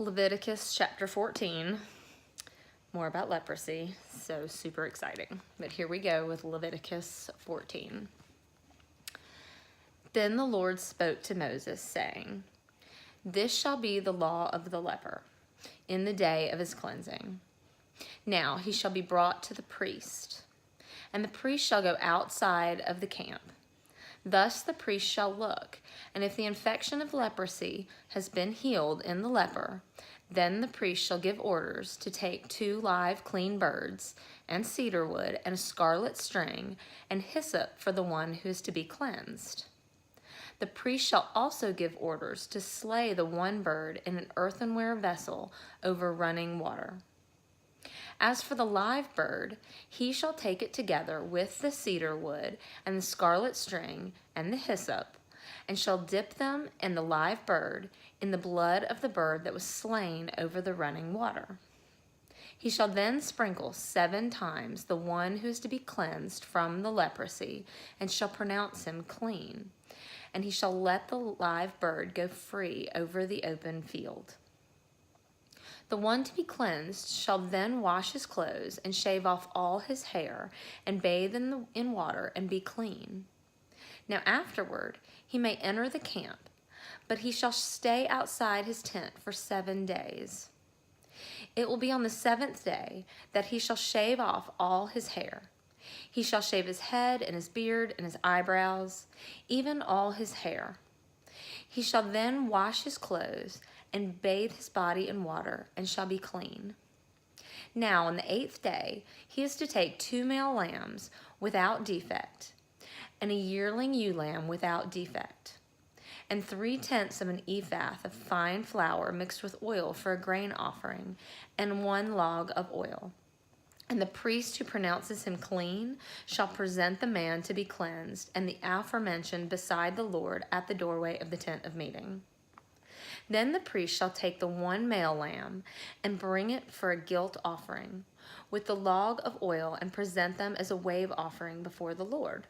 Leviticus chapter 14, more about leprosy, so super exciting. But here we go with Leviticus 14. Then the Lord spoke to Moses, saying, "This shall be the law of the leper in the day of his cleansing. Now he shall be brought to the priest, and the priest shall go outside of the camp. Thus the priest shall look, and if the infection of leprosy has been healed in the leper, then the priest shall give orders to take 2 live clean birds, and cedar wood, and a scarlet string, and hyssop for the one who is to be cleansed. The priest shall also give orders to slay the one bird in an earthenware vessel over running water. As for the live bird, he shall take it together with the cedar wood and the scarlet string and the hyssop, and shall dip them and the live bird in the blood of the bird that was slain over the running water. He shall then sprinkle 7 times the one who is to be cleansed from the leprosy, and shall pronounce him clean. And he shall let the live bird go free over the open field. The one to be cleansed shall then wash his clothes and shave off all his hair and bathe in water and be clean. Now afterward he may enter the camp, but he shall stay outside his tent for 7 days. It will be on the 7th day that he shall shave off all his hair. He shall shave his head and his beard and his eyebrows, even all his hair. He shall then wash his clothes and bathe his body in water, and shall be clean. Now on the 8th day he is to take 2 male lambs without defect, and a yearling ewe lamb without defect, and 3/10 of an ephah of fine flour mixed with oil for a grain offering, and 1 log of oil. And the priest who pronounces him clean shall present the man to be cleansed and the aforementioned beside the Lord at the doorway of the tent of meeting. Then the priest shall take the 1 male lamb and bring it for a guilt offering with the log of oil, and present them as a wave offering before the Lord.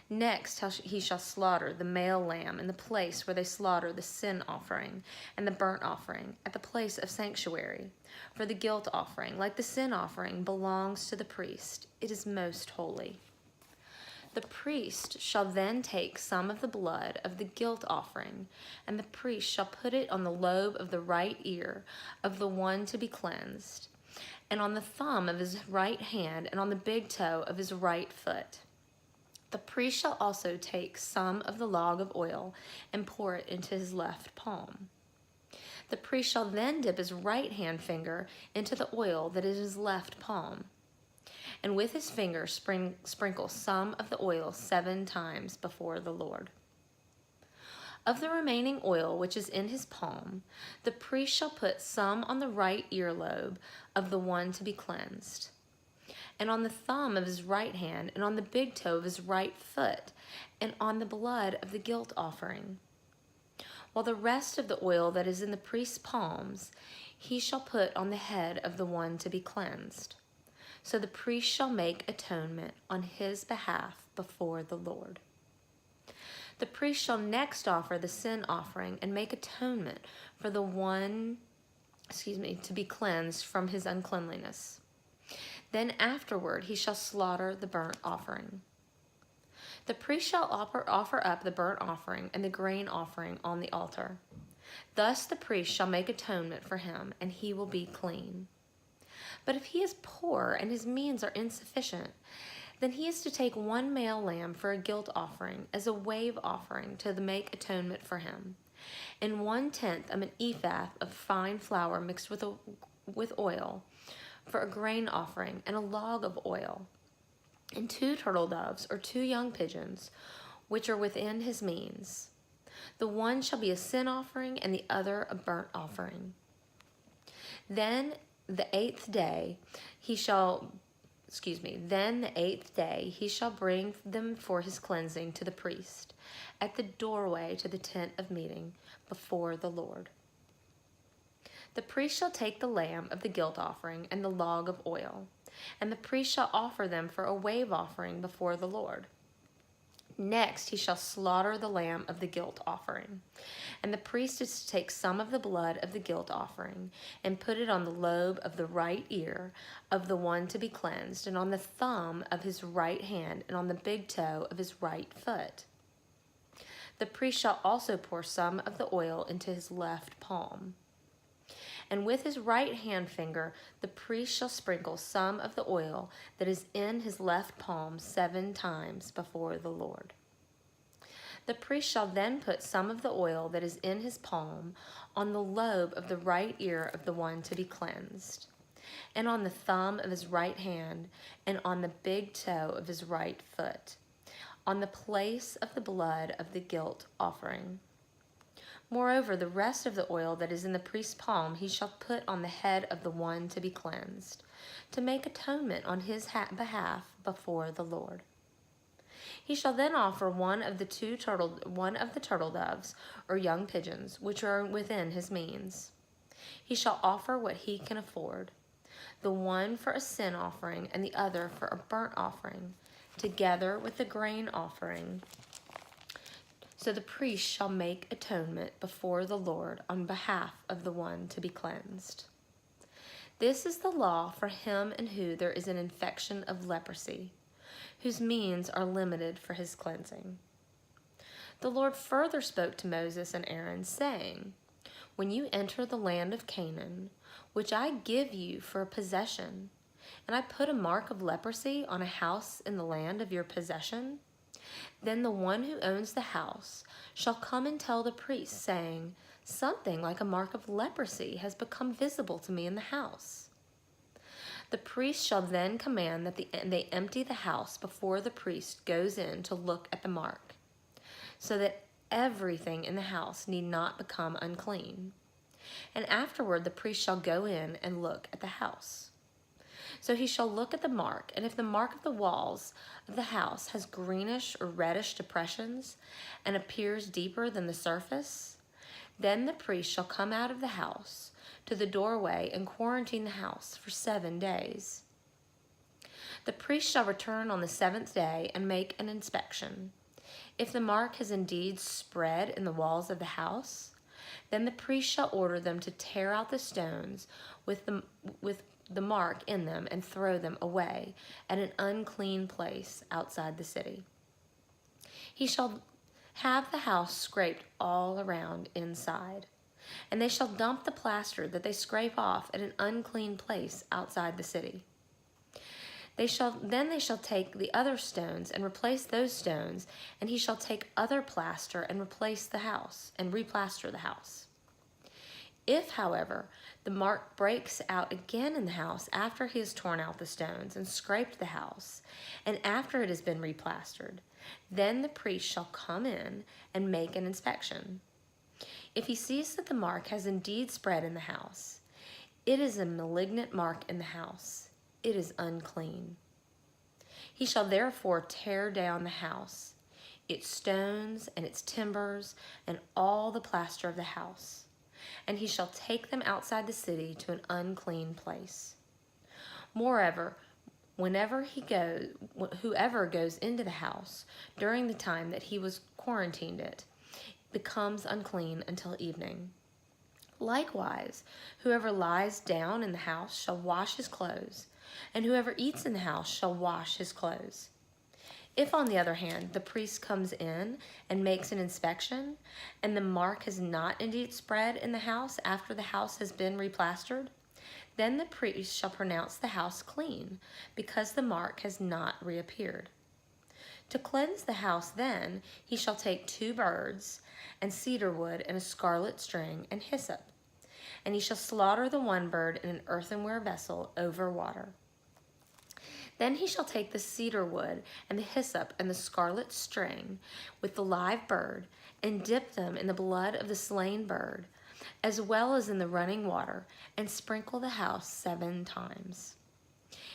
Next he shall slaughter the male lamb in the place where they slaughter the sin offering and the burnt offering at the place of sanctuary. For the guilt offering, like the sin offering, belongs to the priest. It is most holy. The priest shall then take some of the blood of the guilt offering, and the priest shall put it on the lobe of the right ear of the one to be cleansed, and on the thumb of his right hand, and on the big toe of his right foot. The priest shall also take some of the log of oil and pour it into his left palm. The priest shall then dip his right hand finger into the oil that is his left palm, and with his finger sprinkle some of the oil 7 times before the Lord. Of the remaining oil which is in his palm, the priest shall put some on the right earlobe of the one to be cleansed, and on the thumb of his right hand, and on the big toe of his right foot, and on the blood of the guilt offering. While the rest of the oil that is in the priest's palms he shall put on the head of the one to be cleansed. So the priest shall make atonement on his behalf before the Lord. The priest shall next offer the sin offering and make atonement for the one, to be cleansed from his uncleanliness. Then afterward he shall slaughter the burnt offering. The priest shall offer up the burnt offering and the grain offering on the altar. Thus the priest shall make atonement for him, and he will be clean. But if he is poor and his means are insufficient, then he is to take 1 male lamb for a guilt offering as a wave offering to make atonement for him, and 1/10 of an ephah of fine flour mixed with oil for a grain offering, and a log of oil, and 2 turtle doves or 2 young pigeons, which are within his means. The one shall be a sin offering, and the other a burnt offering. Then the 8th day he shall bring them for his cleansing to the priest at the doorway to the tent of meeting before the Lord. The priest shall take the lamb of the guilt offering and the log of oil, and the priest shall offer them for a wave offering before the Lord. Next, he shall slaughter the lamb of the guilt offering. And the priest is to take some of the blood of the guilt offering and put it on the lobe of the right ear of the one to be cleansed, and on the thumb of his right hand, and on the big toe of his right foot. The priest shall also pour some of the oil into his left palm. And with his right hand finger, the priest shall sprinkle some of the oil that is in his left palm 7 times before the Lord. The priest shall then put some of the oil that is in his palm on the lobe of the right ear of the one to be cleansed, and on the thumb of his right hand, and on the big toe of his right foot, on the place of the blood of the guilt offering. Moreover, the rest of the oil that is in the priest's palm he shall put on the head of the one to be cleansed, to make atonement on his behalf before the Lord. He shall then offer one of the turtle doves or young pigeons, which are within his means. He shall offer what he can afford, the one for a sin offering and the other for a burnt offering, together with the grain offering. So the priest shall make atonement before the Lord on behalf of the one to be cleansed. This is the law for him in whom there is an infection of leprosy, whose means are limited for his cleansing. The Lord further spoke to Moses and Aaron, saying, When you enter the land of Canaan, which I give you for a possession, and I put a mark of leprosy on a house in the land of your possession, then the one who owns the house shall come and tell the priest, saying, Something like a mark of leprosy has become visible to me in the house. The priest shall then command that they empty the house before the priest goes in to look at the mark, so that everything in the house need not become unclean. And afterward the priest shall go in and look at the house. So he shall look at the mark, and if the mark of the walls of the house has greenish or reddish depressions and appears deeper than the surface, then the priest shall come out of the house to the doorway and quarantine the house for 7 days. The priest shall return on the 7th day and make an inspection. If the mark has indeed spread in the walls of the house, then the priest shall order them to tear out the stones with the mark in them and throw them away at an unclean place outside the city. He shall have the house scraped all around inside, and they shall dump the plaster that they scrape off at an unclean place outside the city. They shall take the other stones and replace those stones, and he shall take other plaster and replace the house and replaster the house. If, however, the mark breaks out again in the house after he has torn out the stones and scraped the house, and after it has been replastered, then the priest shall come in and make an inspection. If he sees that the mark has indeed spread in the house, it is a malignant mark in the house. It is unclean. He shall therefore tear down the house, its stones and its timbers, and all the plaster of the house, and he shall take them outside the city to an unclean place. Moreover, whoever goes into the house during the time that he was quarantined it becomes unclean until evening. Likewise, whoever lies down in the house shall wash his clothes, and whoever eats in the house shall wash his clothes. If, on the other hand, the priest comes in and makes an inspection, and the mark has not indeed spread in the house after the house has been replastered, then the priest shall pronounce the house clean, because the mark has not reappeared. To cleanse the house then, he shall take 2 birds, and cedar wood, and a scarlet string, and hyssop. And he shall slaughter the one bird in an earthenware vessel over water. Then he shall take the cedar wood, and the hyssop, and the scarlet string, with the live bird, and dip them in the blood of the slain bird, as well as in the running water, and sprinkle the house 7 times.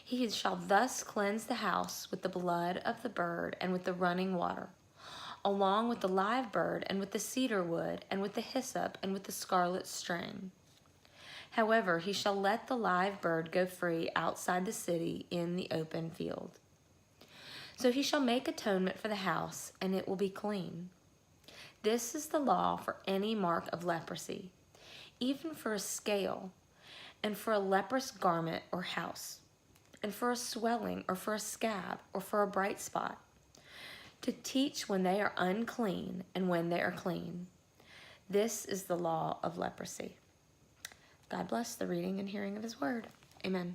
He shall thus cleanse the house with the blood of the bird and with the running water, along with the live bird and with the cedar wood and with the hyssop and with the scarlet string. However, he shall let the live bird go free outside the city in the open field. So he shall make atonement for the house, and it will be clean. This is the law for any mark of leprosy, even for a scale, and for a leprous garment or house, and for a swelling, or for a scab, or for a bright spot, to teach when they are unclean and when they are clean. This is the law of leprosy. God bless the reading and hearing of his word. Amen.